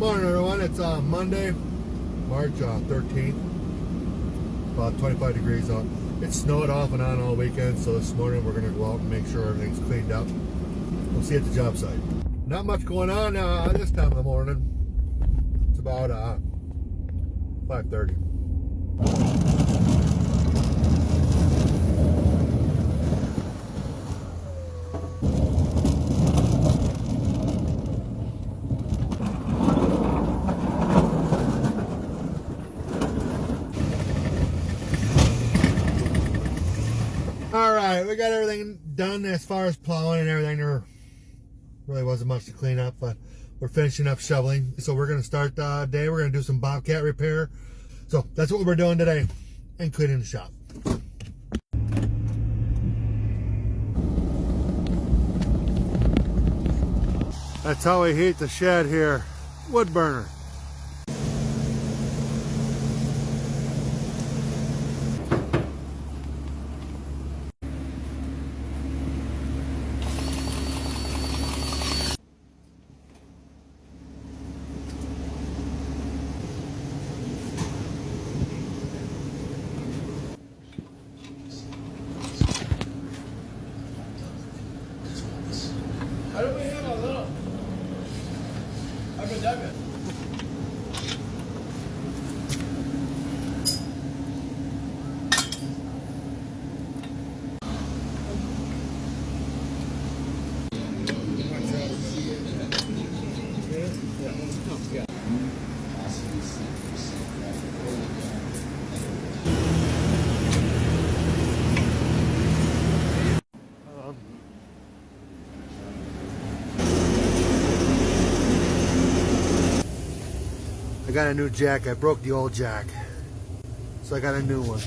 Morning everyone, it's Monday, March 13th, about 25 degrees out. It snowed off and on all weekend, so this morning we're going to go out and make sure everything's cleaned up. We'll see you at the job site. Not much going on this time of the morning. It's about 5:30. Alright, we got everything done as far as plowing and everything. There really wasn't much to clean up, but we're finishing up shoveling. So we're going to start the day. We're going to do some bobcat repair. So that's what we're doing today, and cleaning the shop. That's how we heat the shed here. Wood burner. How do we have a little? Abba-dabba. I got a new jack. I broke the old jack, so I got a new one.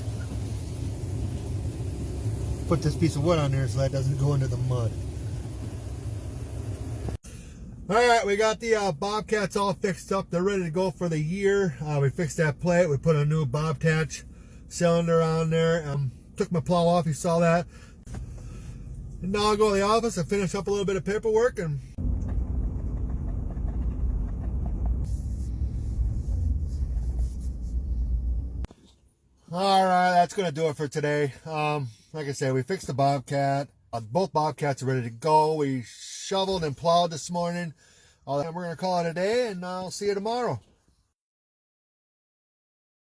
Put this piece of wood on there so that doesn't go into the mud. Alright, we got the bobcats all fixed up. They're ready to go for the year. We fixed that plate. We put a new bobcat cylinder on there. Took my plow off, you saw that. And now I'll go to the office and finish up a little bit of paperwork. And alright, that's going to do it for today. Like I said, we fixed the bobcat. Both bobcats are ready to go. We shoveled and plowed this morning. And we're going to call it a day, and I'll see you tomorrow.